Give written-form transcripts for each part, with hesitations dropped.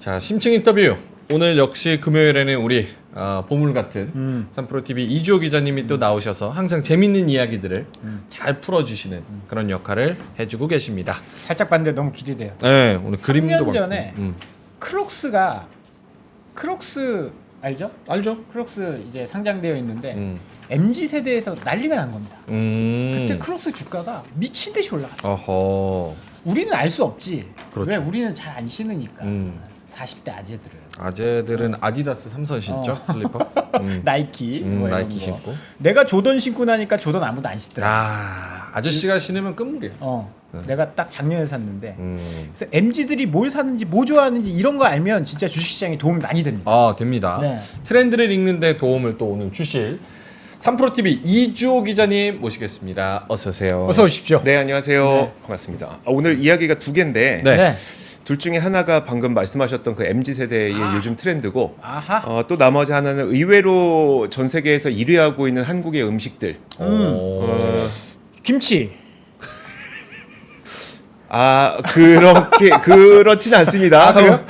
자, 심층 인터뷰. 오늘 역시 금요일에는 우리 보물 같은 삼프로TV 이주호 기자님이 또 나오셔서 항상 재밌는 이야기들을 잘 풀어주시는 그런 역할을 해주고 계십니다. 살짝 봤는데 너무 기대돼요. 네, 오늘 그림도 3년 많고. 전에 크록스 알죠? 알죠? 크록스 이제 상장되어 있는데 MZ 세대에서 난리가 난 겁니다. 그때 크록스 주가가 미친 듯이 올라갔어. 어허. 우리는 알 수 없지. 그렇죠. 왜 우리는 잘 안 신으니까. 40대 아재들은 아디다스 삼선 신죠? 슬리퍼? 나이키 뭐 이런 나이키 거. 신고. 내가 조던 신고 나니까 조던 아무도 안 신더라. 아저씨가 신으면 끝물이야. 내가 딱 작년에 샀는데 그래서 MZ들이 뭘 사는지 뭐 좋아하는지 이런 거 알면 진짜 주식시장에 도움이 많이 됩니다. 됩니다. 네. 트렌드를 읽는데 도움을 또 오늘 주실 삼프로TV 이주호 기자님 모시겠습니다. 어서 오세요. 어서 오십시오. 네, 안녕하세요. 네. 반갑습니다. 오늘 이야기가 두 개인데 네. 둘 중에 하나가 방금 말씀하셨던 그 MZ세대의 요즘 트렌드고 아하. 또 나머지 하나는 의외로 전 세계에서 1위하고 있는 한국의 음식들. 김치. 그렇진 않습니다. 그럼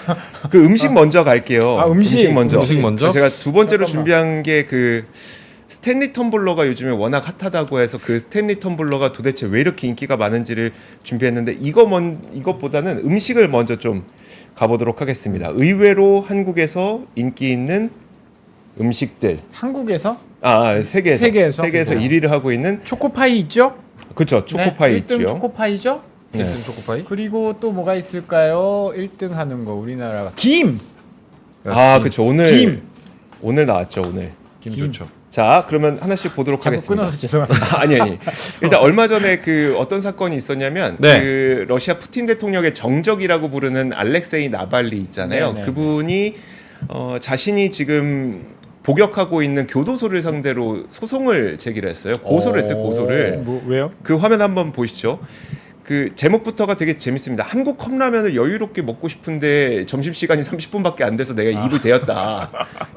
그 음식 먼저 갈게요. 음식 먼저. 제가 두 번째로 준비한 게 그 스탠리 텀블러가 요즘에 워낙 핫하다고 해서 그 스탠리 텀블러가 도대체 왜 이렇게 인기가 많은지를 준비했는데 이것보다는 음식을 먼저 좀 가보도록 하겠습니다. 의외로 한국에서 인기 있는 음식들. 한국에서 세계에서 1위를 하고 있는 초코파이 있죠? 그렇죠. 초코파이 네, 있죠. 1등 초코파이죠? 1등 초코파이? 그리고 또 뭐가 있을까요? 1등 하는 거 우리나라가 김. 그렇죠. 오늘 나왔죠. 오늘. 김 좋죠. 자, 그러면 하나씩 보도록 자꾸 하겠습니다. 끊어서 죄송합니다. 아니. 일단 얼마 전에 그 어떤 사건이 있었냐면 네. 그 러시아 푸틴 대통령의 정적이라고 부르는 알렉세이 나발리 있잖아요. 네. 그분이 자신이 지금 복역하고 있는 교도소를 상대로 소송을 제기를 했어요. 고소를 했어요. 고소를. 왜요? 그 화면 한번 보시죠. 그 제목부터가 되게 재밌습니다. 한국 컵라면을 여유롭게 먹고 싶은데 점심시간이 30분밖에 안 돼서 내가 입을 대었다.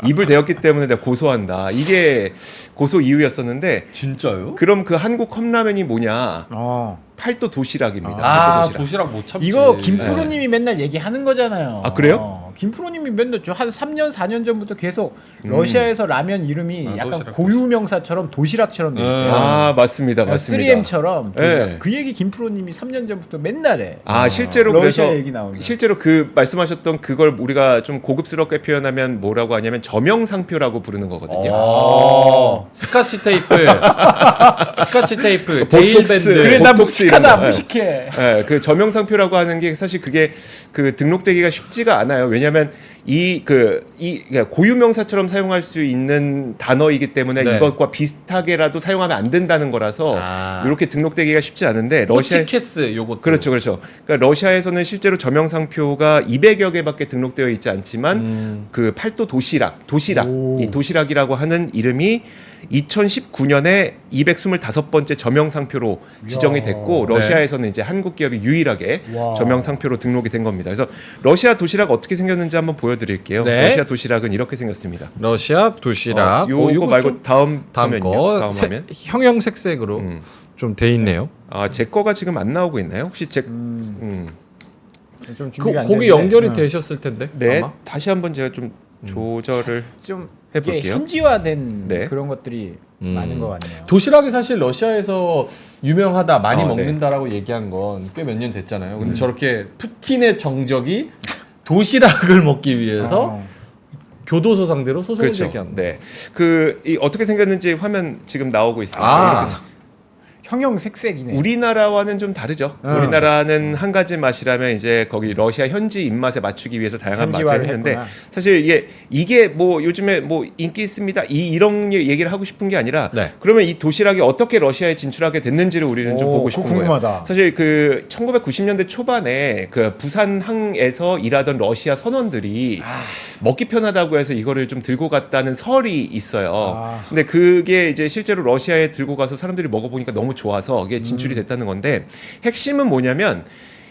입을 대었기 때문에 내가 고소한다. 이게 고소 이유였었는데 진짜요? 그럼 그 한국 컵라면이 뭐냐? 팔도 도시락입니다. 도시락 못 참지. 이거 김프로님이 맨날 얘기하는 거잖아요. 그래요? 김프로님이 맨날 한 3년 4년 전부터 계속 러시아에서 라면 이름이 약간 도시락, 고유명사처럼 도시락처럼 돼 있대요. 맞습니다. 3M처럼 네. 그 얘기 김프로님이 3년 전부터 맨날 해. 실제로 러시아 그래서 얘기 나오면. 실제로 그 말씀하셨던 그걸 우리가 좀 고급스럽게 표현하면 뭐라고 하냐면 저명상표라고 부르는 거거든요. 스카치 테이프, 보톡스. 데일밴드. 그래 나 보톡스 무식하다 이런 거. 무식해. 네, 그 저명상표라고 하는 게 사실 그게 그 등록되기가 쉽지가 않아요. 왜냐하면 그러니까 고유명사처럼 사용할 수 있는 단어이기 때문에 네. 이것과 비슷하게라도 사용하면 안 된다는 거라서 이렇게 등록되기가 쉽지 않은데 호치케스 요것도. 그렇죠. 그러니까 러시아에서는 실제로 저명상표가 200여 개밖에 등록되어 있지 않지만 그 팔도 도시락, 이 도시락이라고 하는 이름이 2019년에 225번째 저명상표로 지정이 됐고 러시아에서는 이제 한국 기업이 유일하게 저명상표로 등록이 된 겁니다. 그래서 러시아 도시락 어떻게 생겼는지 한번 보여드릴게요. 네. 러시아 도시락은 이렇게 생겼습니다. 러시아 도시락. 요거 말고 다음 다음 화면요. 거 다음 화면. 형형색색으로 좀 돼 있네요. 제 거가 지금 안 나오고 있나요? 혹시 좀 준비가 안 거기 됐는데. 연결이 되셨을 텐데. 네, 아마? 다시 한번 제가 좀 조절을 좀 해볼게요. 이게 현지화된 네. 그런 것들이 많은 것 같네요. 도시락이 사실 러시아에서 유명하다, 많이 네. 먹는다라고 얘기한 건 꽤 몇 년 됐잖아요. 근데 저렇게 푸틴의 정적이 도시락을 먹기 위해서 교도소 상대로 소송을 제기한. 네. 어떻게 생겼는지 화면 지금 나오고 있습니다. 형형색색이네. 우리나라와는 좀 다르죠. 우리나라는 한 가지 맛이라면 이제 거기 러시아 현지 입맛에 맞추기 위해서 다양한 맛을 현지화를 했는데 했구나. 사실 이게 뭐 요즘에 뭐 인기 있습니다. 이런 얘기를 하고 싶은 게 아니라 네. 그러면 이 도시락이 어떻게 러시아에 진출하게 됐는지를 우리는 좀 보고 싶은 거예요. 궁금하다. 사실 그 1990년대 초반에 그 부산항에서 일하던 러시아 선원들이 먹기 편하다고 해서 이거를 좀 들고 갔다는 설이 있어요. 근데 그게 이제 실제로 러시아에 들고 가서 사람들이 먹어보니까 너무 좋아서 이게 진출이 됐다는 건데 핵심은 뭐냐면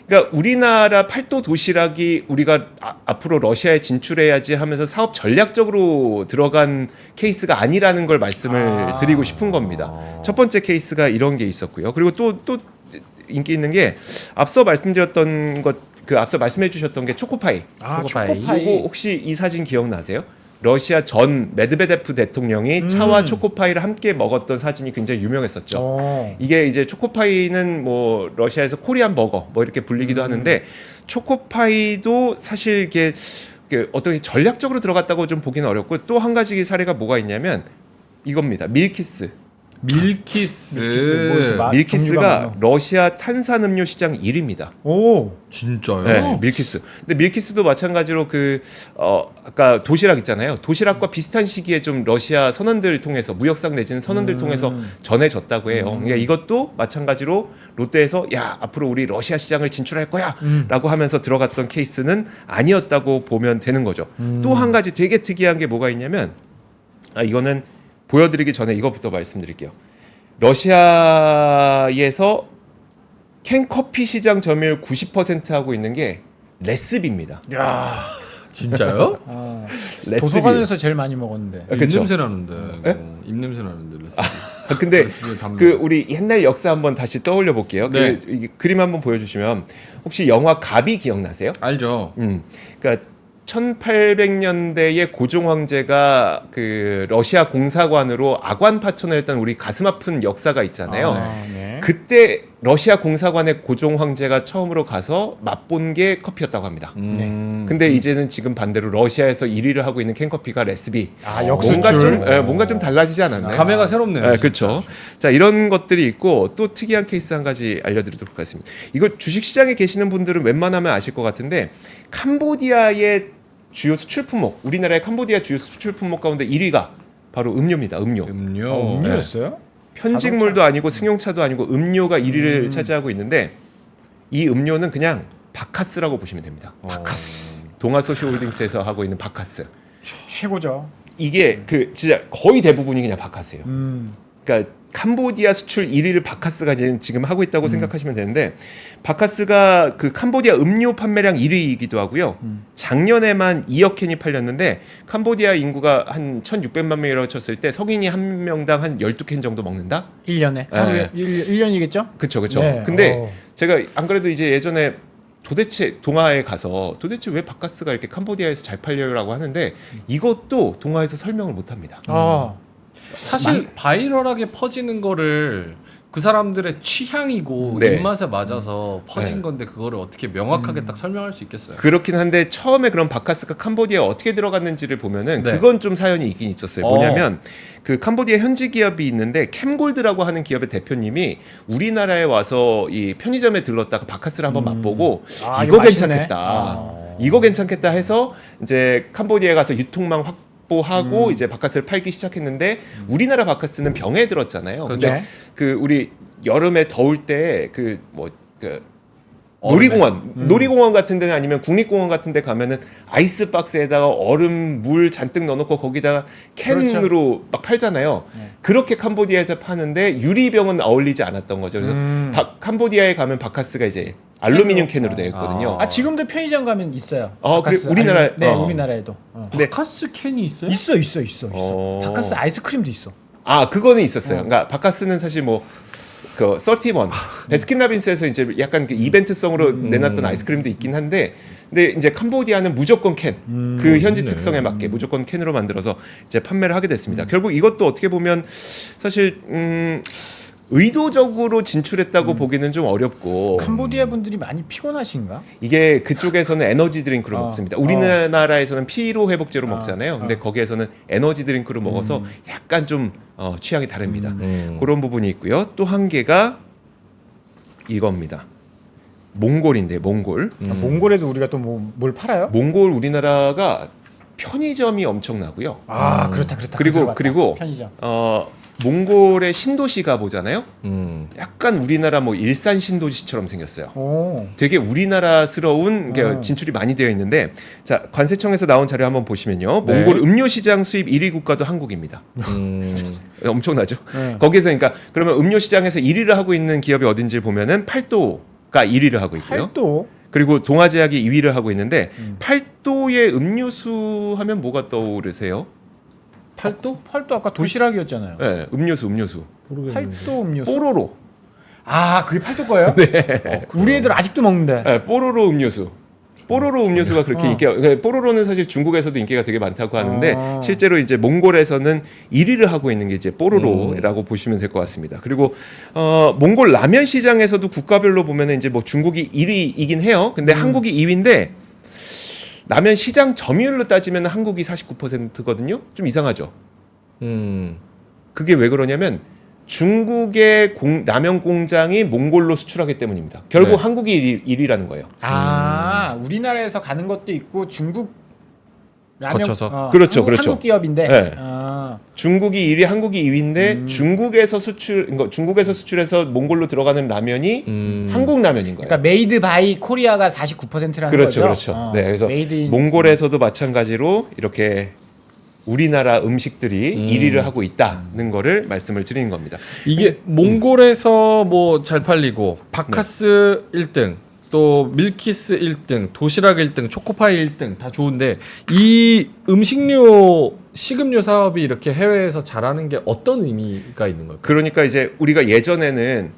그러니까 우리나라 팔도 도시락이 우리가 앞으로 러시아에 진출해야지 하면서 사업 전략적으로 들어간 케이스가 아니라는 걸 말씀을 드리고 싶은 겁니다. 첫 번째 케이스가 이런 게 있었고요. 그리고 또 인기 있는 게 앞서 말씀드렸던 것 그 앞서 말씀해 주셨던 게 초코파이. 아, 초코파이. 초코파이. 요거 혹시 이 사진 기억나세요? 러시아 전 메드베데프 대통령이 차와 초코파이를 함께 먹었던 사진이 굉장히 유명했었죠. 이게 이제 초코파이는 뭐 러시아에서 코리안 버거 뭐 이렇게 불리기도 하는데 초코파이도 사실 이게 어떻게 전략적으로 들어갔다고 좀 보기는 어렵고 또 한 가지 사례가 뭐가 있냐면 이겁니다. 밀키스. 밀키스. 뭐 이렇게 종류가 밀키스가 많아. 러시아 탄산음료 시장 1위입니다. 오. 진짜요? 네, 밀키스. 근데 밀키스도 마찬가지로 아까 도시락 있잖아요. 도시락과 비슷한 시기에 좀 러시아 선원들 통해서 무역상 내지는 선원들 통해서 전해졌다고 해요. 그러니까 이것도 마찬가지로 롯데에서 야 앞으로 우리 러시아 시장을 진출할 거야라고 하면서 들어갔던 케이스는 아니었다고 보면 되는 거죠. 또 한 가지 되게 특이한 게 뭐가 있냐면 이거는 보여드리기 전에 이것부터 말씀드릴게요. 러시아에서 캔커피 시장 점유율 90% 하고 있는 게 레스비입니다. 야. 진짜요? 레스비. 도서관에서 제일 많이 먹었는데. 아, 그쵸? 입냄새 나는데. 예? 이거. 입냄새 나는데. 레시피. 근데 레시피 담배. 그 우리 옛날 역사 한번 다시 떠올려 볼게요. 네. 이 그림 한번 보여주시면 혹시 영화 갑이 기억나세요? 알죠. 그러니까 1800년대에 고종 황제가 그 러시아 공사관으로 아관 파천을 했던 우리 가슴 아픈 역사가 있잖아요. 네. 그때 러시아 공사관에 고종 황제가 처음으로 가서 맛본 게 커피였다고 합니다. 근데 이제는 지금 반대로 러시아에서 1위를 하고 있는 캔커피가 레스비. 아, 역수출. 뭔가 좀 달라지지 않았나요? 감회가 새롭네요. 그렇죠. 자, 이런 것들이 있고 또 특이한 케이스 한 가지 알려드리도록 하겠습니다. 이거 주식시장에 계시는 분들은 웬만하면 아실 것 같은데 캄보디아의 주요 수출 품목, 우리나라의 캄보디아 주요 수출 품목 가운데 1위가 바로 음료입니다. 음료. 음료. 음료였어요? 편식물도 아니고 승용차도 아니고 음료가 1위를 차지하고 있는데 이 음료는 그냥 바카스라고 보시면 됩니다. 바카스. 동아소시홀딩스에서 하고 있는 바카스. 최고죠. 이게 그 진짜 거의 대부분이 그냥 바카스예요. 그러니까 캄보디아 수출 1위를 바카스가 지금 하고 있다고 생각하시면 되는데 바카스가 그 캄보디아 음료 판매량 1위이기도 하고요. 작년에만 2억 캔이 팔렸는데 캄보디아 인구가 한 1,600만 명이라고 쳤을 때 성인이 한 명당 한 12캔 정도 먹는다? 1년에. 네. 1년이겠죠? 그렇죠. 그렇죠. 네. 근데 제가 안 그래도 이제 예전에 도대체 동아에 가서 도대체 왜 바카스가 이렇게 캄보디아에서 잘 팔려요라고 하는데 이것도 동아에서 설명을 못 합니다. 사실 바이럴하게 퍼지는 거를 그 사람들의 취향이고 네. 입맛에 맞아서 퍼진 네. 건데 그거를 어떻게 명확하게 딱 설명할 수 있겠어요? 그렇긴 한데 처음에 그런 바카스가 캄보디아에 어떻게 들어갔는지를 보면은 네. 그건 좀 사연이 있긴 있었어요. 뭐냐면 그 캄보디아 현지 기업이 있는데 캠골드라고 하는 기업의 대표님이 우리나라에 와서 이 편의점에 들렀다가 바카스를 한번 맛보고 아, 이거 이거 맛있네. 괜찮겠다. 이거 괜찮겠다 해서 이제 캄보디아에 가서 유통망 확보하고 이제 바카스를 팔기 시작했는데 우리나라 바카스는 병에 들었잖아요. 근데 네. 그 우리 여름에 더울 때 그 놀이공원 같은 데는 아니면 국립공원 같은 데 가면은 아이스 박스에다가 얼음 물 잔뜩 넣어놓고 거기다가 캔으로 막 팔잖아요. 그렇게 캄보디아에서 파는데 유리병은 어울리지 않았던 거죠. 그래서 캄보디아에 가면 바카스가 이제 알루미늄 캔으로 되어 있거든요. 아, 지금도 편의점 가면 있어요. 그래, 바카스 우리나라에- 네, 어. 우리나라에도. 근데 바카스 캔이 있어요? 있어. 바카스 아이스크림도 있어. 그거는 있었어요. 그러니까 바카스는 사실 그 31 베스킨라빈스에서 이제 약간 그 이벤트성으로 내놨던 아이스크림도 있긴 한데 근데 이제 캄보디아는 무조건 캔 그 현지 특성에 맞게 무조건 캔으로 만들어서 이제 판매를 하게 됐습니다. 결국 이것도 어떻게 보면 사실 의도적으로 진출했다고 보기는 좀 어렵고 캄보디아 분들이 많이 피곤하신가? 이게 그쪽에서는 에너지 드링크로 먹습니다. 우리나라에서는 피로 회복제로 먹잖아요. 근데 거기에서는 에너지 드링크로 먹어서 약간 좀 취향이 다릅니다. 그런 부분이 있고요. 또 한 개가 이겁니다. 몽골인데 몽골. 몽골에도 우리가 또 뭘 팔아요? 몽골 우리나라가 편의점이 엄청나고요. 아, 그렇다. 그리고 편의점. 몽골의 신도시가 보잖아요. 음. 약간 우리나라 일산 신도시처럼 생겼어요. 오. 되게 우리나라스러운 진출이 많이 되어 있는데 자 관세청에서 나온 자료 한번 보시면요. 네. 몽골 음료 시장 수입 1위 국가도 한국입니다. 엄청나죠. 거기서 그러니까 그러면 음료 시장에서 1위를 하고 있는 기업이 어딘지 보면은 팔도가 1위를 하고 있고요. 팔도. 그리고 동아제약이 2위를 하고 있는데 팔도의 음료수 하면 뭐가 떠오르세요? 팔도 아까 도시락이었잖아요. 네, 음료수. 팔도 음료수. 뽀로로. 아, 그게 팔도 거예요? 네. 우리 애들 아직도 먹는데. 네, 뽀로로 음료수. 뽀로로 음료수가 그렇게 인기가, 그러니까 뽀로로는 사실 중국에서도 인기가 되게 많다고 하는데 실제로 이제 몽골에서는 1위를 하고 있는 게 이제 뽀로로라고 보시면 될 것 같습니다. 그리고 몽골 라면 시장에서도 국가별로 보면은 이제 뭐 중국이 1위이긴 해요. 근데 한국이 2위인데 라면 시장 점유율로 따지면 한국이 49%거든요. 좀 이상하죠. 그게 왜 그러냐면 중국의 라면 공장이 몽골로 수출하기 때문입니다. 결국 네. 한국이 1위라는 거예요. 아, 우리나라에서 가는 것도 있고 중국 라면 거쳐서? 그렇죠, 한국, 그렇죠. 한국 기업인데. 네. 아. 중국이 1위, 한국이 2위인데 중국에서 수출해서 몽골로 들어가는 라면이 한국 라면인 거예요. 그러니까 메이드 바이 코리아가 49%라는 그렇죠, 거죠. 그렇죠. 네, 그래서 메이드 인- 몽골에서도 마찬가지로 이렇게 우리나라 음식들이 1위를 하고 있다는 거를 말씀을 드리는 겁니다. 이게 몽골에서 뭐 잘 팔리고 바카스 1등, 또 밀키스 1등, 도시락 1등, 초코파이 1등 다 좋은데 이 음식료 식음료 사업이 이렇게 해외에서 잘하는 게 어떤 의미가 있는 걸까요? 그러니까 이제 우리가 예전에는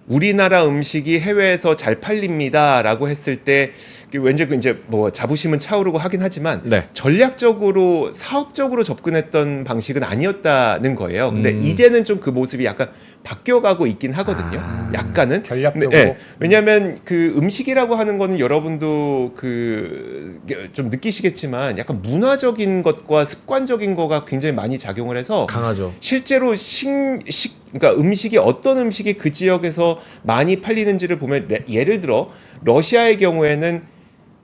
우리나라 음식이 해외에서 잘 팔립니다라고 했을 때 왠지 이제 뭐 자부심은 차오르고 하긴 하지만 네. 전략적으로 사업적으로 접근했던 방식은 아니었다는 거예요. 근데 이제는 좀 그 모습이 약간 바뀌어가고 있긴 하거든요. 약간은 전략적으로. 근데, 왜냐하면 그 음식이라고 하는 거는 여러분도 그 좀 느끼시겠지만 약간 문화적인 것과 습관적인 거가 굉장히 많이 작용을 해서 강하죠. 실제로 그러니까 어떤 음식이 그 지역에서 많이 팔리는지를 보면 예를 들어 러시아의 경우에는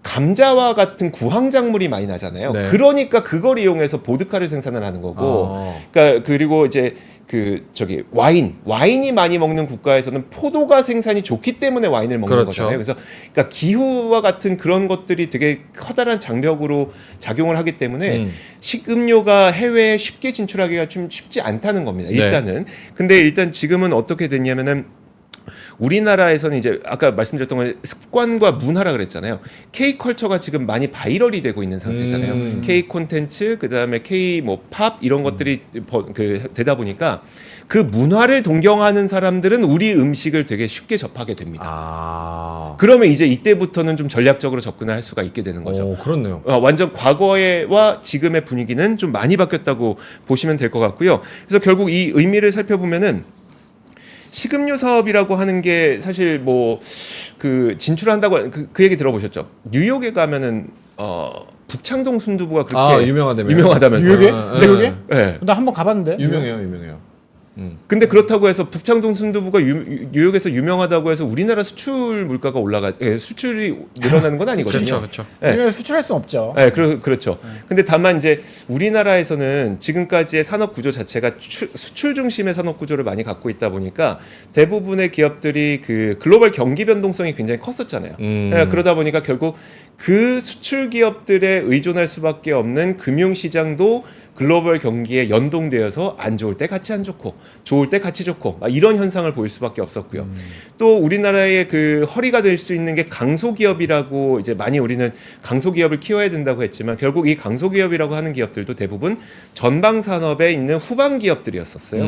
감자와 같은 구황작물이 많이 나잖아요. 네. 그러니까 그걸 이용해서 보드카를 생산을 하는 거고, 그러니까 그리고 이제 와인이 많이 먹는 국가에서는 포도가 생산이 좋기 때문에 와인을 먹는 그렇죠. 거잖아요. 그래서 그러니까 기후와 같은 그런 것들이 되게 커다란 장벽으로 작용을 하기 때문에 식음료가 해외에 쉽게 진출하기가 좀 쉽지 않다는 겁니다. 일단은. 근데 일단 지금은 어떻게 됐냐면은 우리나라에서는 이제 아까 말씀드렸던 건 습관과 문화라 그랬잖아요. K 컬처가 지금 많이 바이럴이 되고 있는 상태잖아요. K 콘텐츠, 그다음에 K 뭐 팝 이런 것들이 되다 보니까 그 문화를 동경하는 사람들은 우리 음식을 되게 쉽게 접하게 됩니다. 그러면 이제 이때부터는 좀 전략적으로 접근을 할 수가 있게 되는 거죠. 오, 그렇네요. 완전 과거와 지금의 분위기는 좀 많이 바뀌었다고 보시면 될 것 같고요. 그래서 결국 이 의미를 살펴보면은 식음료 사업이라고 하는 게 사실 뭐 그 진출한다고 그 얘기 들어보셨죠? 뉴욕에 가면은 북창동 순두부가 그렇게 유명하다면서요. 뉴욕에? 뉴욕에? 네. 나 한번 가봤는데. 유명해요. 근데 그렇다고 해서 북창동 순두부가 뉴욕에서 유명하다고 해서 우리나라 수출 물가가 수출이 늘어나는 건 아니거든요. 그렇죠. 우리나라 수출할 수 없죠. 네, 그렇죠. 근데 다만 이제 우리나라에서는 지금까지의 산업 구조 자체가 수출 중심의 산업 구조를 많이 갖고 있다 보니까 대부분의 기업들이 그 글로벌 경기 변동성이 굉장히 컸었잖아요. 네, 그러다 보니까 결국 그 수출 기업들에 의존할 수밖에 없는 금융 시장도 글로벌 경기에 연동되어서 안 좋을 때 같이 안 좋고 좋을 때 같이 좋고 이런 현상을 보일 수밖에 없었고요. 또 우리나라의 그 허리가 될 수 있는 게 강소기업이라고 이제 많이 우리는 강소기업을 키워야 된다고 했지만 결국 이 강소기업이라고 하는 기업들도 대부분 전방 산업에 있는 후방 기업들이었었어요.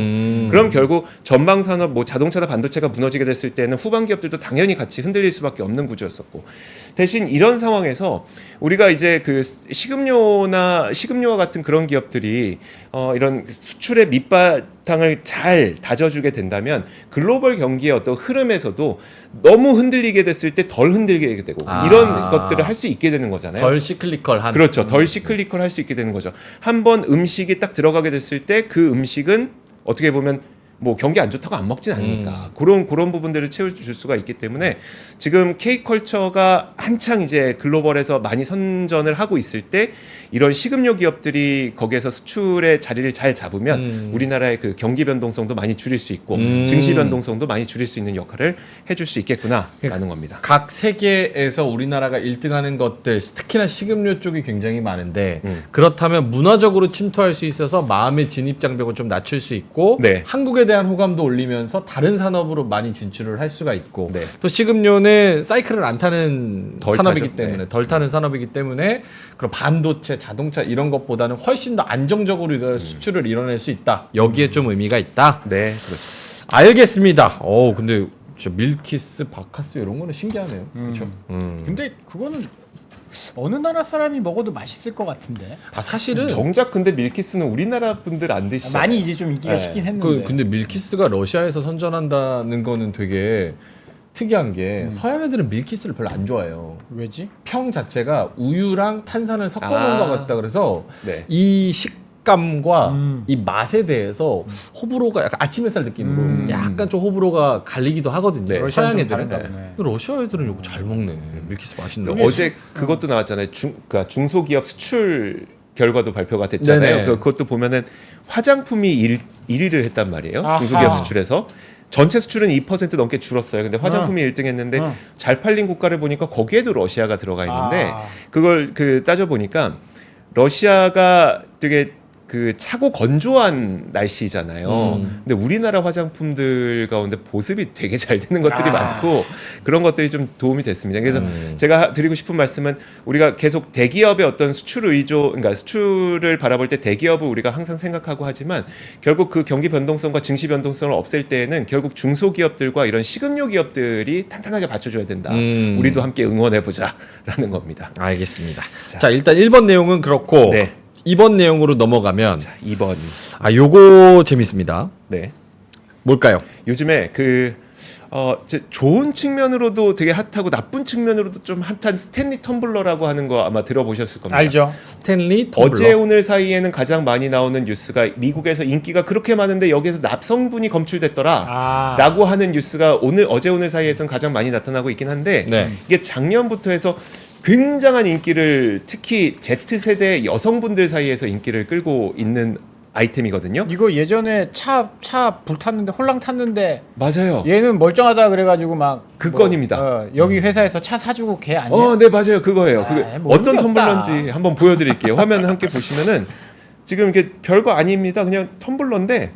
그럼 결국 전방 산업 뭐 자동차나 반도체가 무너지게 됐을 때는 후방 기업들도 당연히 같이 흔들릴 수밖에 없는 구조였었고 대신 이런 상황에서 우리가 이제 그 식음료와 같은 그런 기업들이 이런 수출의 밑바탕을 잘 다져주게 된다면 글로벌 경기의 어떤 흐름에서도 너무 흔들리게 됐을 때 덜 흔들리게 되고 이런 것들을 할 수 있게 되는 거잖아요. 덜 시클리컬한. 그렇죠. 덜 시클리컬 할 수 있게 되는 거죠. 한번 음식이 딱 들어가게 됐을 때 그 음식은 어떻게 보면 뭐 경기 안 좋다고 안 먹진 않으니까 그런 부분들을 채워줄 수가 있기 때문에 지금 K컬처가 한창 이제 글로벌에서 많이 선전을 하고 있을 때 이런 식음료 기업들이 거기에서 수출의 자리를 잘 잡으면 우리나라의 그 경기 변동성도 많이 줄일 수 있고 증시 변동성도 많이 줄일 수 있는 역할을 해줄 수 있겠구나라는 겁니다. 각 세계에서 우리나라가 1등하는 것들 특히나 식음료 쪽이 굉장히 많은데 그렇다면 문화적으로 침투할 수 있어서 마음의 진입 장벽을 좀 낮출 수 있고 네. 한국에 대한 호감도 올리면서 다른 산업으로 많이 진출을 할 수가 있고 네. 또 식음료는 사이클을 안 타는 덜 산업이기 타죠. 때문에 네. 덜 타는 산업이기 때문에 그런 반도체, 자동차 이런 것보다는 훨씬 더 안정적으로 이걸 수출을 이뤄낼 수 있다. 여기에 좀 의미가 있다. 네, 그렇죠. 알겠습니다. 근데 진짜 밀키스, 바카스 이런 거는 신기하네요. 그렇죠? 근데 그거는 어느 나라 사람이 먹어도 맛있을 것 같은데. 사실은 정작 근데 밀키스는 우리나라 분들 안 드시죠. 많이 이제 좀 인기가 식긴 했는데. 근데 밀키스가 러시아에서 선전한다는 거는 되게 특이한 게 서양 애들은 밀키스를 별로 안 좋아해요. 왜지? 평 자체가 우유랑 탄산을 섞어 놓은 것 같다 그래서 네. 이 식감과 이 맛에 대해서 호불호가 약간 아침 햇살 느낌으로 약간 좀 호불호가 갈리기도 하거든요. 네. 서양 러시아는 좀 애들은. 다른가 보네. 근데 러시아 애들은 이거 잘 먹네. 밀키스 맛있네. 어제 그것도 나왔잖아요. 그러니까 중소기업 수출 결과도 발표가 됐잖아요. 네네. 그것도 보면은 화장품이 1위를 했단 말이에요. 아하. 중소기업 수출에서. 전체 수출은 2% 넘게 줄었어요. 근데 화장품이 1등 했는데 잘 팔린 국가를 보니까 거기에도 러시아가 들어가 있는데 그걸 따져 보니까 러시아가 되게 차고 건조한 날씨잖아요. 근데 우리나라 화장품들 가운데 보습이 되게 잘 되는 것들이 많고 그런 것들이 좀 도움이 됐습니다. 그래서 제가 드리고 싶은 말씀은 우리가 계속 대기업의 어떤 수출 의조, 그러니까 수출을 바라볼 때 대기업을 우리가 항상 생각하고 하지만 결국 그 경기 변동성과 증시 변동성을 없앨 때에는 결국 중소기업들과 이런 식음료 기업들이 탄탄하게 받쳐줘야 된다. 우리도 함께 응원해보자라는 겁니다. 알겠습니다. 자, 일단 1번 내용은 그렇고 네. 2번 내용으로 넘어가면 자, 2번. 요거 재밌습니다. 네. 뭘까요? 요즘에 좋은 측면으로도 되게 핫하고 나쁜 측면으로도 좀 핫한 스탠리 텀블러라고 하는 거 아마 들어보셨을 겁니다. 알죠. 스탠리 텀블러. 어제 오늘 사이에는 가장 많이 나오는 뉴스가 미국에서 인기가 그렇게 많은데 여기에서 납성분이 검출됐더라 라고 하는 뉴스가 어제 오늘 사이에서는 가장 많이 나타나고 있긴 한데 네. 이게 작년부터 해서 굉장한 인기를 특히 Z세대 여성분들 사이에서 인기를 끌고 있는 아이템이거든요. 이거 예전에 차 불탔는데 홀랑 탔는데 맞아요. 얘는 멀쩡하다 그래가지고 막 그 건입니다. 여기 회사에서 차 사주고 걔 아니야? 네 맞아요. 그거예요. 그게 모르는 어떤 게 없다. 텀블러인지 한번 보여드릴게요. 화면 함께 보시면은 지금 이게 별거 아닙니다. 그냥 텀블러인데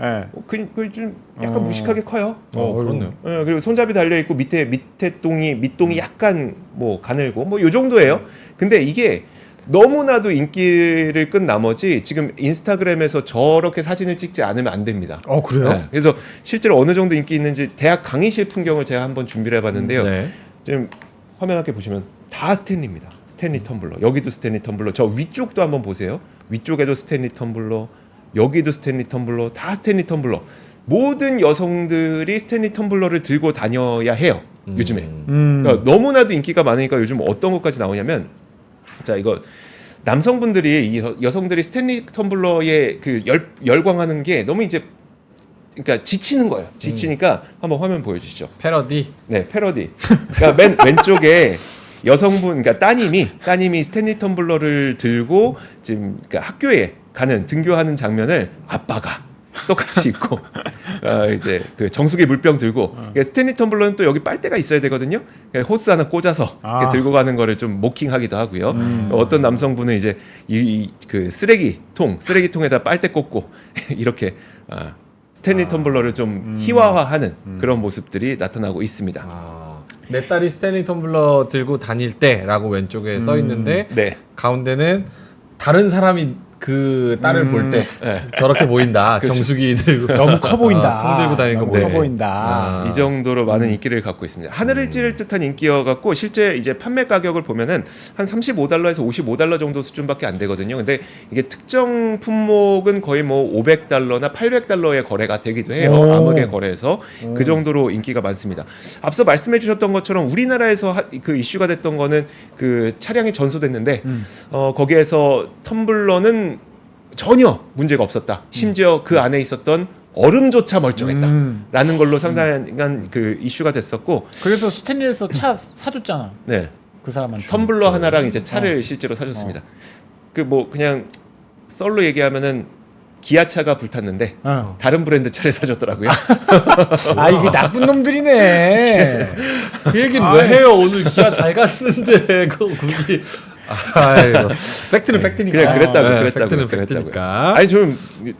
그 좀 약간 무식하게 커요. 그렇네요. 그리고 손잡이 달려 있고 밑동이 약간 뭐 가늘고 뭐 요 정도예요. 근데 이게 너무나도 인기를 끈 나머지 지금 인스타그램에서 저렇게 사진을 찍지 않으면 안 됩니다. 그래요? 네, 그래서 실제로 어느 정도 인기 있는지 대학 강의실 풍경을 제가 한번 준비를 해봤는데요. 네. 지금 화면 함께 보시면 다 스탠리입니다. 스탠리 텀블러. 여기도 스탠리 텀블러. 저 위쪽도 한번 보세요. 위쪽에도 스탠리 텀블러. 여기도 스탠리 텀블러. 다 스탠리 텀블러. 모든 여성들이 스탠리 텀블러를 들고 다녀야 해요. 요즘에. 그러니까 너무나도 인기가 많으니까 요즘 어떤 것까지 나오냐면 자 이거 남성분들이 이 여성들이 스탠리 텀블러에 열광하는 게 너무 이제 그러니까 지치는 거예요. 지치니까 한번 화면 보여주시죠. 패러디. 네, 패러디. 그러니까 맨 왼쪽에 여성분, 그러니까 따님이 스탠리 텀블러를 들고 지금 그러니까 학교에 가는 등교하는 장면을 아빠가 똑같이 있고 이제 정수기 물병 들고 그러니까 스탠리 텀블러는 또 여기 빨대가 있어야 되거든요. 그러니까 호스 하나 꽂아서 이렇게 들고 가는 거를 좀 모킹하기도 하고요. 어떤 남성분은 이제 그 쓰레기통에다 빨대 꽂고 이렇게 스탠리 텀블러를 좀 희화화하는 그런 모습들이 나타나고 있습니다. 내 딸이 스탠리 텀블러 들고 다닐 때라고 왼쪽에 써 있는데 네. 가운데는 다른 사람이 그 딸을 볼 때 저렇게 보인다. 그렇죠. 정수기 들고 너무 커 보인다. 통 들고 다니는 거 너무 커 보네. 보인다. 이 정도로 많은 인기를 갖고 있습니다. 하늘을 찌를 듯한 인기여갖고 실제 이제 판매 가격을 보면은 한 35달러에서 55달러 정도 수준밖에 안 되거든요. 근데 이게 특정 품목은 거의 뭐 500달러나 800달러의 거래가 되기도 해요. 암흑의 거래에서 그 정도로 인기가 많습니다. 앞서 말씀해주셨던 것처럼 우리나라에서 그 이슈가 됐던 거는 그 차량이 전소됐는데 거기에서 텀블러는 전혀 문제가 없었다. 심지어 그 안에 있었던 얼음조차 멀쩡했다라는 걸로 상당한 그 이슈가 됐었고. 그래서 스탠리에서 차 사줬잖아. 네. 그 사람한테. 텀블러 하나랑 이제 차를 실제로 사줬습니다. 그 뭐 그냥 썰로 얘기하면은 기아차가 불탔는데 다른 브랜드 차를 사줬더라고요. 이게 나쁜 놈들이네. 그 얘기는 왜 해요? 오늘 기아 잘 갔는데 그거 굳이 아이고. 팩트는 팩트니까. 그냥 그랬다고 네, 그랬다고 팩트는 그랬다고. 팩트니까. 아니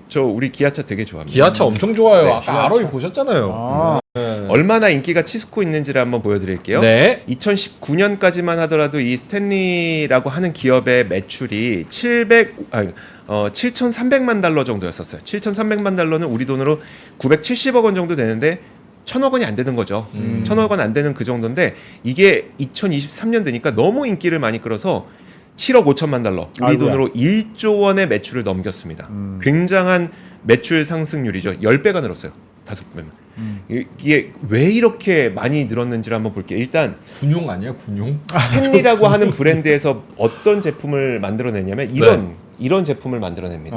저 우리 기아차 되게 좋아합니다. 기아차 엄청 좋아요. 네, 아까 ROE 보셨잖아요. 아, 얼마나 인기가 치솟고 있는지를 한번 보여드릴게요. 네. 2019년까지만 하더라도 이 스탠리라고 하는 기업의 매출이 7,300만 달러 정도였었어요. 7,300만 달러는 우리 돈으로 970억 원 정도 되는데 1,000억 원이 안 되는 거죠. 1,000억 원 안 되는 그 정도인데 이게 2023년 되니까 너무 인기를 많이 끌어서 7억 5천만 달러, 우리 아이고야. 돈으로 1조 원의 매출을 넘겼습니다. 굉장한 매출 상승률이죠. 10배가 늘었어요. 5배만. 이게 왜 이렇게 많이 늘었는지를 한번 볼게요. 일단 군용 아니야, 군용? 스탠리라고 하는 브랜드에서 어떤 제품을 만들어내냐면 이런 제품을 만들어냅니다.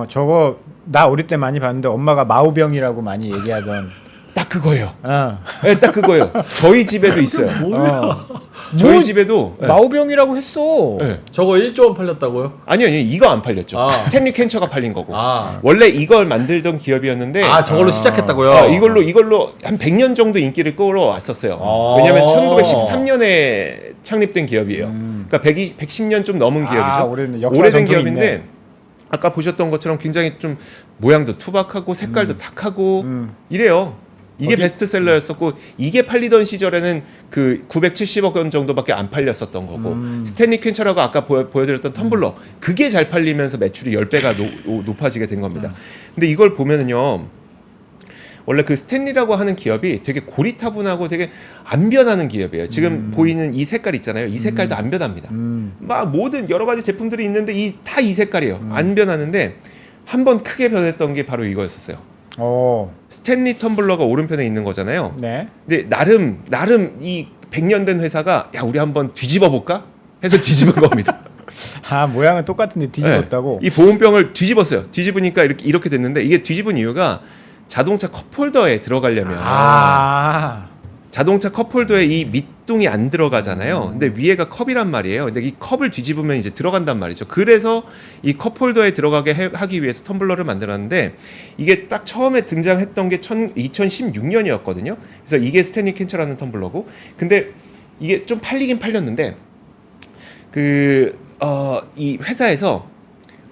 저거 나 어릴 때 많이 봤는데 엄마가 마우병이라고 많이 얘기하던. 딱 그거예요. 어. 네, 딱 그거예요. 저희 집에도 있어요. 저희 뭐, 집에도 네. 마우병이라고 했어. 네. 저거 1조 원 팔렸다고요? 아니요, 이거 안 팔렸죠. 아. 스탠리 캔처가 팔린 거고. 아. 원래 이걸 만들던 기업이었는데 저걸로 시작했다고요? 이걸로 한 100년 정도 인기를 끌어왔었어요. 아. 왜냐하면 1913년에 창립된 기업이에요. 그러니까 110년 좀 넘은 기업이죠. 오래된 기업인데 있네. 아까 보셨던 것처럼 굉장히 좀 모양도 투박하고 색깔도 탁하고 이래요. 이게 베스트셀러였었고 이게 팔리던 시절에는 그 970억 원 정도밖에 안 팔렸었던 거고 스탠리 퀸처라고 아까 보여드렸던 텀블러 그게 잘 팔리면서 매출이 10배가 높아지게 된 겁니다. 근데 이걸 보면은요 원래 그 스탠리라고 하는 기업이 되게 고리타분하고 되게 안 변하는 기업이에요. 지금 보이는 이 색깔 있잖아요. 이 색깔도 안 변합니다. 막 모든 여러 가지 제품들이 있는데 다 이 색깔이에요. 안 변하는데 한 번 크게 변했던 게 바로 이거였었어요. 스탠리 텀블러가 오른편에 있는 거잖아요. 네. 근데 나름 이 100년 된 회사가 야 우리 한번 뒤집어 볼까 해서 뒤집은 겁니다. 모양은 똑같은데 뒤집었다고. 네. 이 보온병을 뒤집었어요. 뒤집으니까 이렇게 됐는데 이게 뒤집은 이유가 자동차 컵홀더에 들어가려면 자동차 컵홀더에 이 밑둥이 안 들어가잖아요. 근데 위에가 컵이란 말이에요. 근데 이 컵을 뒤집으면 이제 들어간단 말이죠. 그래서 이 컵홀더에 들어가게 하기 위해서 텀블러를 만들었는데 이게 딱 처음에 등장했던 게 2016년이었거든요. 그래서 이게 스탠리 캔처라는 텀블러고, 근데 이게 좀 팔리긴 팔렸는데 이 회사에서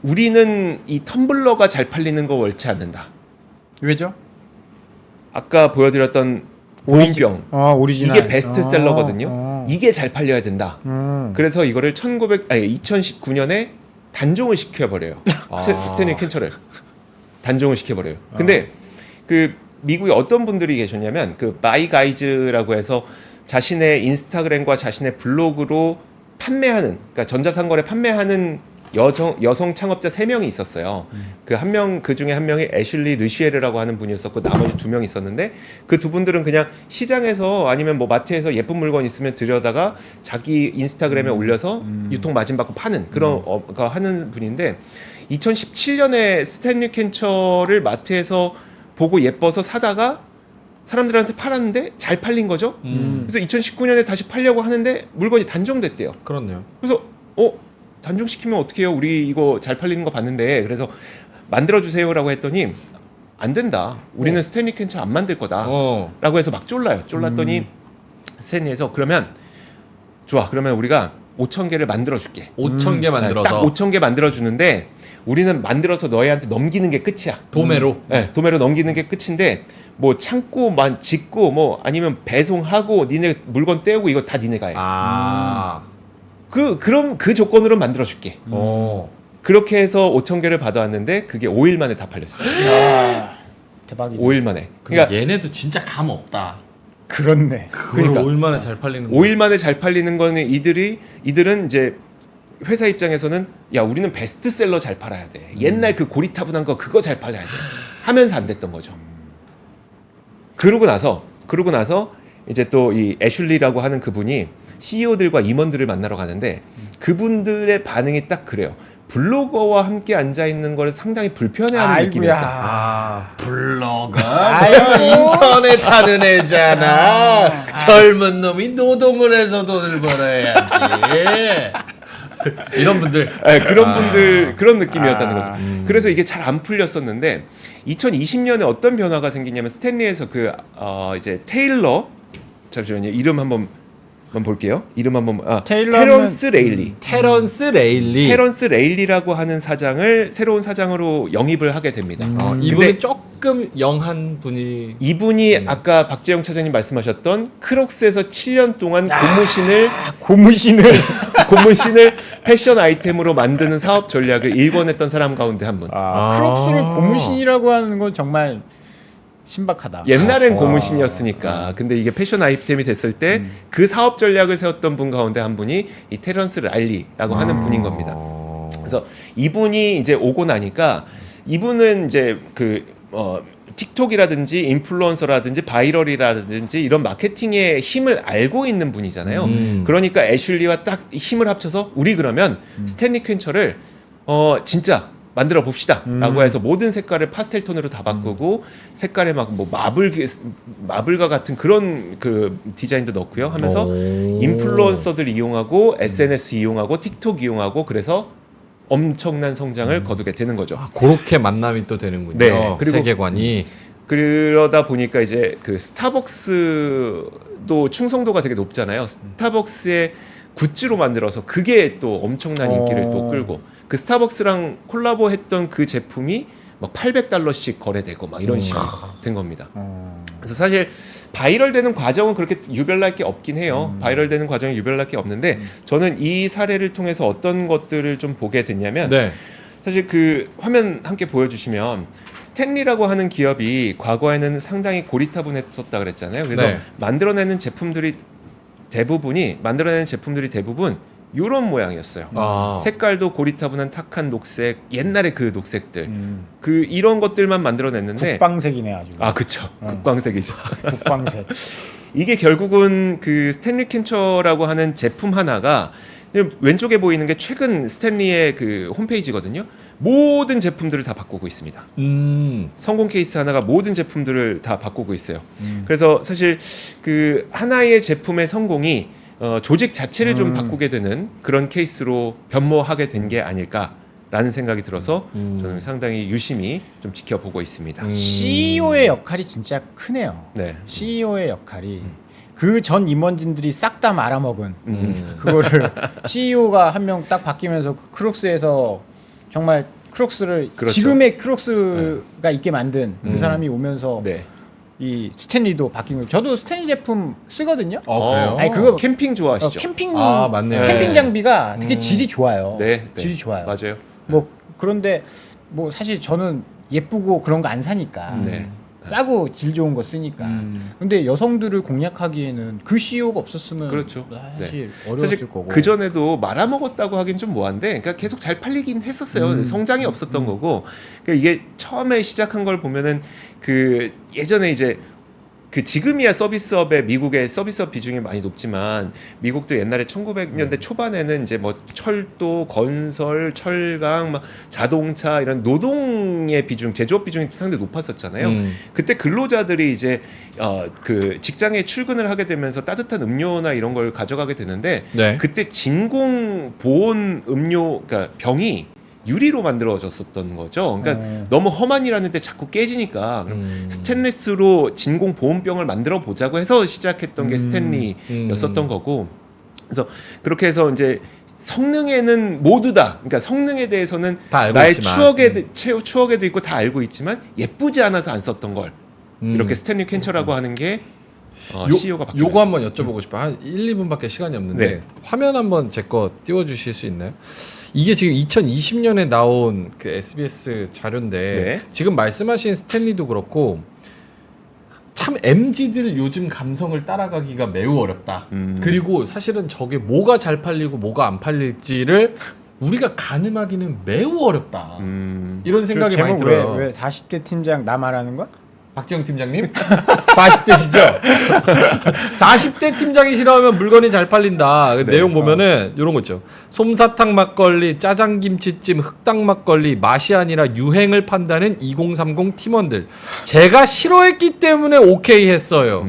우리는 이 텀블러가 잘 팔리는 거 원치 않는다. 왜죠? 아까 보여드렸던 보온병 오리지널. 이게 베스트셀러거든요. 이게 잘 팔려야 된다. 그래서 이거를 2019년에 단종을 시켜버려요. 스탠리 캔처를 단종을 시켜버려요. 근데 그 미국에 어떤 분들이 계셨냐면 그 바이 가이즈라고 해서 자신의 인스타그램과 자신의 블로그로 판매하는, 그러니까 전자상거래 판매하는 여성 창업자 3명이 있었어요. 그 중에 한 명이 애슐리 르시에르라고 하는 분이었었고 나머지 2명이 있었는데 그 두 분들은 그냥 시장에서 아니면 뭐 마트에서 예쁜 물건 있으면 들여다가 자기 인스타그램에 올려서 유통 마진 받고 파는 그런 거 하는 분인데 2017년에 스탠리 캔처를 마트에서 보고 예뻐서 사다가 사람들한테 팔았는데 잘 팔린 거죠. 그래서 2019년에 다시 팔려고 하는데 물건이 단종됐대요. 그렇네요. 그래서 단종시키면 어떻게 해요? 우리 이거 잘 팔리는 거 봤는데. 그래서 만들어주세요라고 했더니 안 된다. 우리는 스탠리 캔처 안 만들 거다. 라고 해서 막 쫄랐더니 스탠리에서 그러면 좋아. 그러면 우리가 5,000개를 만들어줄게. 5,000개 만들어서. 딱 5,000개 만들어주는데 우리는 만들어서 너희한테 넘기는 게 끝이야. 도매로. 네, 도매로 넘기는 게 끝인데 뭐 창고만 짓고 뭐 아니면 배송하고 니네 물건 떼우고 이거 다 니네가 해. 그럼 그 조건으로 만들어줄게. 그렇게 해서 5,000개를 받아왔는데 그게 5일 만에 다 팔렸습니다. 대박이다. 5일 만에. 그러니까 얘네도 진짜 감 없다. 그렇네. 그러니까 5일 만에 잘 팔리는 거. 5일 만에 잘 팔리는 거는 이들은 이제 회사 입장에서는 야 우리는 베스트셀러 잘 팔아야 돼. 옛날 그 고리타분한 거 그거 잘 팔아야 돼. 하면서 안 됐던 거죠. 그러고 나서 이제 또 이 애슐리라고 하는 그분이 CEO들과 임원들을 만나러 가는데 그분들의 반응이 딱 그래요. 블로거와 함께 앉아 있는 걸 상당히 불편해하는 느낌이었다. 블로거? 인터넷 하는 애잖아. 젊은 놈이 노동을 해서 돈을 벌어야지. 이런 분들. 네, 그런 느낌이었다는 거죠. 그래서 이게 잘 안 풀렸었는데 2020년에 어떤 변화가 생기냐면 스탠리에서 이제 테일러, 잠시만요, 이름 한번 한번 볼게요. 이름 한번 테일러는 테런스 레일리. 테런스 레일리. 테런스 레일리라고 하는 사장을 새로운 사장으로 영입을 하게 됩니다. 이분은 근데 조금 영한 분이 이분이 아까 박재영 차장님 말씀하셨던 크록스에서 7년 동안 고무신을 패션 아이템으로 만드는 사업 전략을 일궈냈던 사람 가운데 한 분. 크록스를 고무신이라고 하는 건 정말 신박하다. 옛날엔 고무신이었으니까. 근데 이게 패션 아이템이 됐을 때 그 사업 전략을 세웠던 분 가운데 한 분이 이 테런스 라일리라고 하는 분인 겁니다. 그래서 이분이 이제 오고 나니까 이분은 이제 틱톡이라든지 인플루언서라든지 바이럴이라든지 이런 마케팅의 힘을 알고 있는 분이잖아요. 그러니까 애슐리와 딱 힘을 합쳐서 우리 그러면 스탠리 퀸처를 진짜 만들어 봅시다라고 해서 모든 색깔을 파스텔 톤으로 다 바꾸고 색깔에 막 뭐 마블과 같은 그런 그 디자인도 넣고요. 하면서 인플루언서들 이용하고 SNS 이용하고 틱톡 이용하고 그래서 엄청난 성장을 거두게 되는 거죠. 그렇게 만남이 또 되는군요. 네, 그리고 세계관이. 그러다 보니까 이제 그 스타벅스도 충성도가 되게 높잖아요. 스타벅스의 굿즈로 만들어서 그게 또 엄청난 인기를 또 끌고 그 스타벅스랑 콜라보했던 그 제품이 막 $800씩 거래되고 막 이런 식으로 된 겁니다. 그래서 사실 바이럴되는 과정은 그렇게 유별날 게 없긴 해요. 바이럴되는 과정이 유별날 게 없는데 저는 이 사례를 통해서 어떤 것들을 좀 보게 됐냐면 네. 사실 그 화면 함께 보여주시면 스탠리라고 하는 기업이 과거에는 상당히 고리타분했었다 그랬잖아요. 그래서 네. 만들어내는 제품들이 대부분 요런 모양이었어요. 색깔도 고리타분한 탁한 녹색, 옛날에 그 녹색들, 그 이런 것들만 만들어냈는데 국방색이네 아주. 그쵸. 국방색이죠. 국방색. 이게 결국은 그 스탠리 캔처라고 하는 제품 하나가 왼쪽에 보이는 게 최근 스탠리의 그 홈페이지거든요. 모든 제품들을 다 바꾸고 있습니다. 성공 케이스 하나가 모든 제품들을 다 바꾸고 있어요. 그래서 사실 그 하나의 제품의 성공이 조직 자체를 좀 바꾸게 되는 그런 케이스로 변모하게 된 게 아닐까라는 생각이 들어서 저는 상당히 유심히 좀 지켜보고 있습니다. CEO의 역할이 진짜 크네요. 네. CEO의 역할이 그 전 임원진들이 싹 다 말아먹은 그거를 CEO가 한 명 딱 바뀌면서 그 크록스에서 정말 크록스를 그렇죠. 지금의 크록스가 있게 만든 그 사람이 오면서 네. 이 스탠리도 바뀐 거예요. 저도 스탠리 제품 쓰거든요. 그래요? 아니 그거 캠핑 좋아하시죠? 캠핑 맞네요. 캠핑 장비가 되게 질이 좋아요. 네. 질이 좋아요. 맞아요. 뭐 그런데 뭐 사실 저는 예쁘고 그런 거 안 사니까 네. 싸고 질 좋은 거 쓰니까. 근데 여성들을 공략하기에는 그 CEO가 없었으면 그렇죠. 사실 어려웠을 사실 거고. 그 전에도 말아먹었다고 하긴 좀 뭐한데, 그러니까 계속 잘 팔리긴 했었어요. 성장이 없었던 거고, 그러니까 이게 처음에 시작한 걸 보면은 그 예전에 이제 그 지금이야 서비스업의 미국의 서비스업 비중이 많이 높지만 미국도 옛날에 1900년대 초반에는 이제 뭐 철도, 건설, 철강, 막 자동차 이런 노동의 비중, 제조업 비중이 상당히 높았었잖아요. 그때 근로자들이 이제 그 직장에 출근을 하게 되면서 따뜻한 음료나 이런 걸 가져가게 되는데 네. 그때 진공 보온 음료, 그러니까 병이 유리로 만들어졌었던 거죠. 그러니까 너무 험한이라는데 자꾸 깨지니까 스테인리스로 진공 보온병을 만들어 보자고 해서 시작했던 게 스탠리였었던 거고. 그래서 그렇게 해서 이제 성능에는 모두 다, 그러니까 성능에 대해서는 다 알고 나의 있지만. 추억에도 있고 다 알고 있지만 예쁘지 않아서 안 썼던 걸 이렇게 스탠리 캔처라고 하는 게 CEO가 바뀌었어요. 요거 한번 여쭤보고 싶어요. 한 1, 2분밖에 시간이 없는데 네. 화면 한번 제 거 띄워 주실 수 있나요? 이게 지금 2020년에 나온 그 SBS 자료인데 네. 지금 말씀하신 스탠리도 그렇고 참 MZ들 요즘 감성을 따라가기가 매우 어렵다. 그리고 사실은 저게 뭐가 잘 팔리고 뭐가 안 팔릴지를 우리가 가늠하기는 매우 어렵다. 이런 생각이 저 많이 제목 들어요. 왜 40대 팀장 나 말하는 거야? 박지영 팀장님 40대시죠? 40대 팀장이 싫어하면 물건이 잘 팔린다. 그 내용 보면은 이런 거 있죠. 솜사탕 막걸리, 짜장김치찜, 흑당 막걸리 맛이 아니라 유행을 판다는 2030 팀원들. 제가 싫어했기 때문에 오케이 했어요.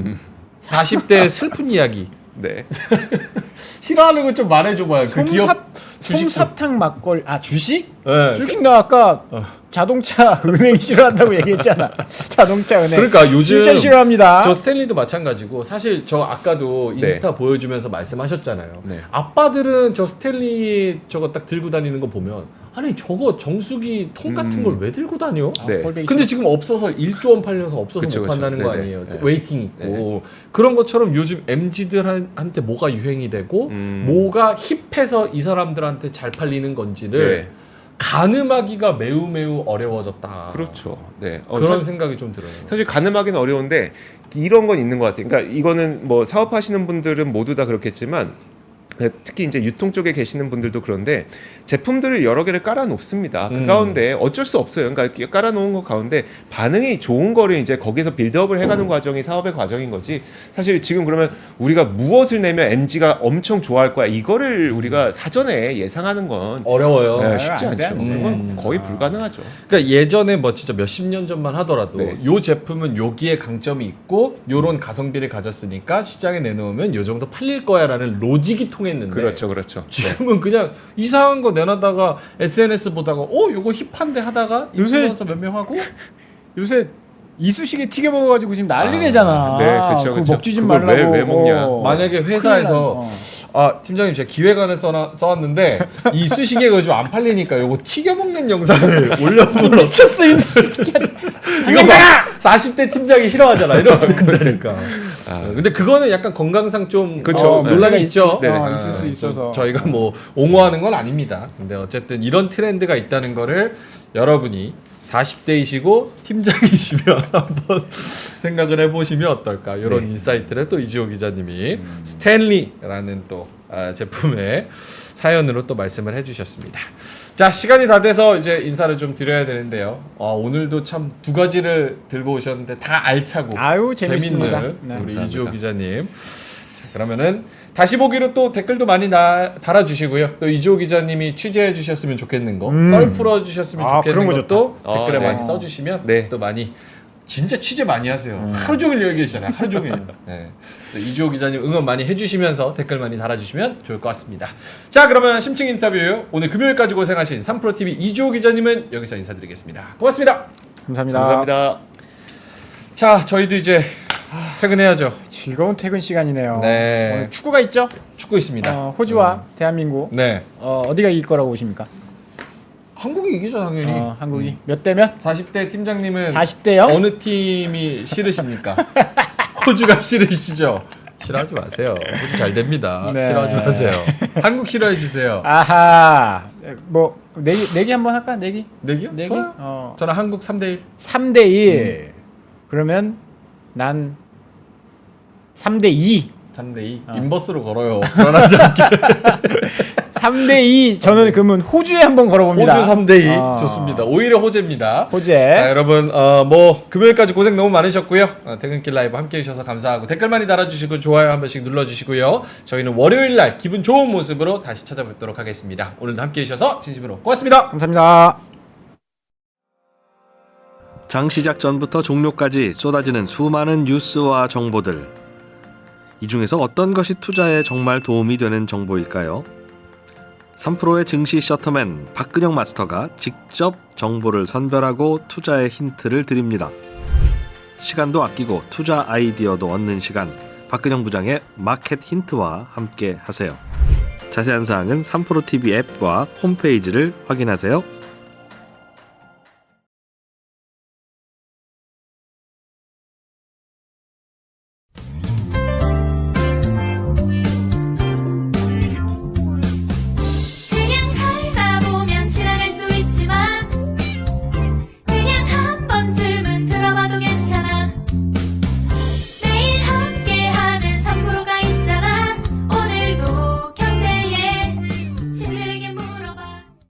40대의 슬픈 이야기. 네. 싫어하는 거 좀 말해줘봐요. 그 기업 솜사탕 막걸리 주식? 네. 주식 나 아까 자동차 은행 싫어한다고 얘기했잖아. 자동차 은행. 그러니까 요즘 진짜 싫어합니다. 저 스탠리도 마찬가지고 사실 저 아까도 네. 인스타 보여주면서 말씀하셨잖아요. 네. 아빠들은 저 스탠리 저거 딱 들고 다니는 거 보면 아니 저거 정수기 통 같은 걸 왜 들고 다녀? 네. 꼴보기 근데 싫어. 지금 없어서 1조 원 팔려서 없어서 그쵸, 못 그쵸. 판다는 거 네네. 아니에요. 네. 웨이팅 있고 그런 것처럼 요즘 MZ들한테 뭐가 유행이 되고 뭐가 힙해서 이 사람들한테 잘 팔리는 건지를 네. 가늠하기가 매우 어려워졌다. 그렇죠. 네. 그런 생각이 좀 들어요. 사실 가늠하기는 어려운데 이런 건 있는 것 같아요. 그러니까 이거는 뭐 사업하시는 분들은 모두 다 그렇겠지만 특히 이제 유통 쪽에 계시는 분들도 그런데 제품들을 여러 개를 깔아 놓습니다. 그 가운데 어쩔 수 없어요. 그러니까 깔아 놓은 거 가운데 반응이 좋은 거를 이제 거기서 빌드업을 해가는 과정이 사업의 과정인 거지. 사실 지금 그러면 우리가 무엇을 내면 MG가 엄청 좋아할 거야. 이거를 우리가 사전에 예상하는 건 어려워요. 네, 쉽지 안 돼, 않죠. 안 돼. 그건 거의 불가능하죠. 그러니까 예전에 뭐 진짜 몇십 년 전만 하더라도 네. 요 제품은 여기에 강점이 있고 요런 가성비를 가졌으니까 시장에 내놓으면 요 정도 팔릴 거야라는 로직이 통했는데 그렇죠. 네. 지금은 그냥 이상한 거 내놨다가 SNS 보다가 요거 힙한데 하다가 요새- 인플루언서 몇 명 하고 요새 이쑤시개 튀겨 먹어가지고 지금 난리 내잖아. 네, 그쵸, 그거 그쵸. 먹지 좀 그걸 말라고. 왜 먹냐. 만약에 회사에서 팀장님 제가 기획안을 써왔는데 이 이쑤시개가 요즘 안 팔리니까 요거 튀겨 먹는 영상을 올려보러 미쳤어 이 이거 봐 40대 팀장이 싫어하잖아 이러면 된다니까. 근데 그거는 약간 건강상 좀 그쵸. 논란이 네. 있죠. 네. 있을 수 있어서. 저희가 뭐 옹호하는 건 아닙니다. 근데 어쨌든 이런 트렌드가 있다는 거를 여러분이 40대이시고 팀장이시면 한번 생각을 해보시면 어떨까 이런 인사이트를 또 이지호 기자님이 스탠리라는 또 제품의 사연으로 또 말씀을 해주셨습니다. 자 시간이 다 돼서 이제 인사를 좀 드려야 되는데요. 오늘도 참 두 가지를 들고 오셨는데 다 알차고 아유, 재밌습니다. 재밌는 네. 우리 감사합니다. 이지호 기자님. 자 그러면은 다시 보기로 또 댓글도 많이 달아주시고요. 또 이지호 기자님이 취재해 주셨으면 좋겠는 거, 썰 풀어 주셨으면 좋겠는 그런 거 것도 좋다. 댓글에 네. 많이 써주시면 네. 또 많이 진짜 취재 많이 하세요. 하루 종일 여기 계시잖아요. 하루 종일. 네. 그래서 이주호 기자님 응원 많이 해주시면서 댓글 많이 달아주시면 좋을 것 같습니다. 자 그러면 심층 인터뷰 오늘 금요일까지 고생하신 3프로TV 이주호 기자님은 여기서 인사드리겠습니다. 고맙습니다. 감사합니다. 감사합니다. 자 저희도 이제 퇴근해야죠. 즐거운 퇴근 시간이네요. 네. 오늘 축구가 있죠? 축구 있습니다. 호주와 대한민국. 네. 어디가 이길 거라고 보십니까? 한국이 이기죠 당연히. 한국이 몇 대 몇? 40대 팀장님은 40대 0? 어느 팀이 싫으십니까? 호주가 싫으시죠? 싫어하지 마세요. 호주 잘 됩니다. 네. 싫어하지 마세요. 한국 싫어해 주세요. 아하. 뭐 내기 한번 할까? 내기? 내기요? 내기? 좋아요. 저는 한국 3대1. 3대 1. 그러면 난 3대 2. 3대2. 인버스로 걸어요. 불안하지 않게. 3대 2. 저는 그러면 호주에 한번 걸어봅니다. 호주 3대2. 좋습니다. 오히려 호재입니다. 호재. 자 여러분 뭐 금요일까지 고생 너무 많으셨고요. 퇴근길 라이브 함께해 주셔서 감사하고 댓글 많이 달아주시고 좋아요 한 번씩 눌러주시고요. 저희는 월요일날 기분 좋은 모습으로 다시 찾아뵙도록 하겠습니다. 오늘도 함께해 주셔서 진심으로 고맙습니다. 감사합니다. 장 시작 전부터 종료까지 쏟아지는 수많은 뉴스와 정보들. 이 중에서 어떤 것이 투자에 정말 도움이 되는 정보일까요? 3프로의 증시 셔터맨 박근영 마스터가 직접 정보를 선별하고 투자의 힌트를 드립니다. 시간도 아끼고 투자 아이디어도 얻는 시간, 박근영 부장의 마켓 힌트와 함께 하세요. 자세한 사항은 3프로TV 앱과 홈페이지를 확인하세요.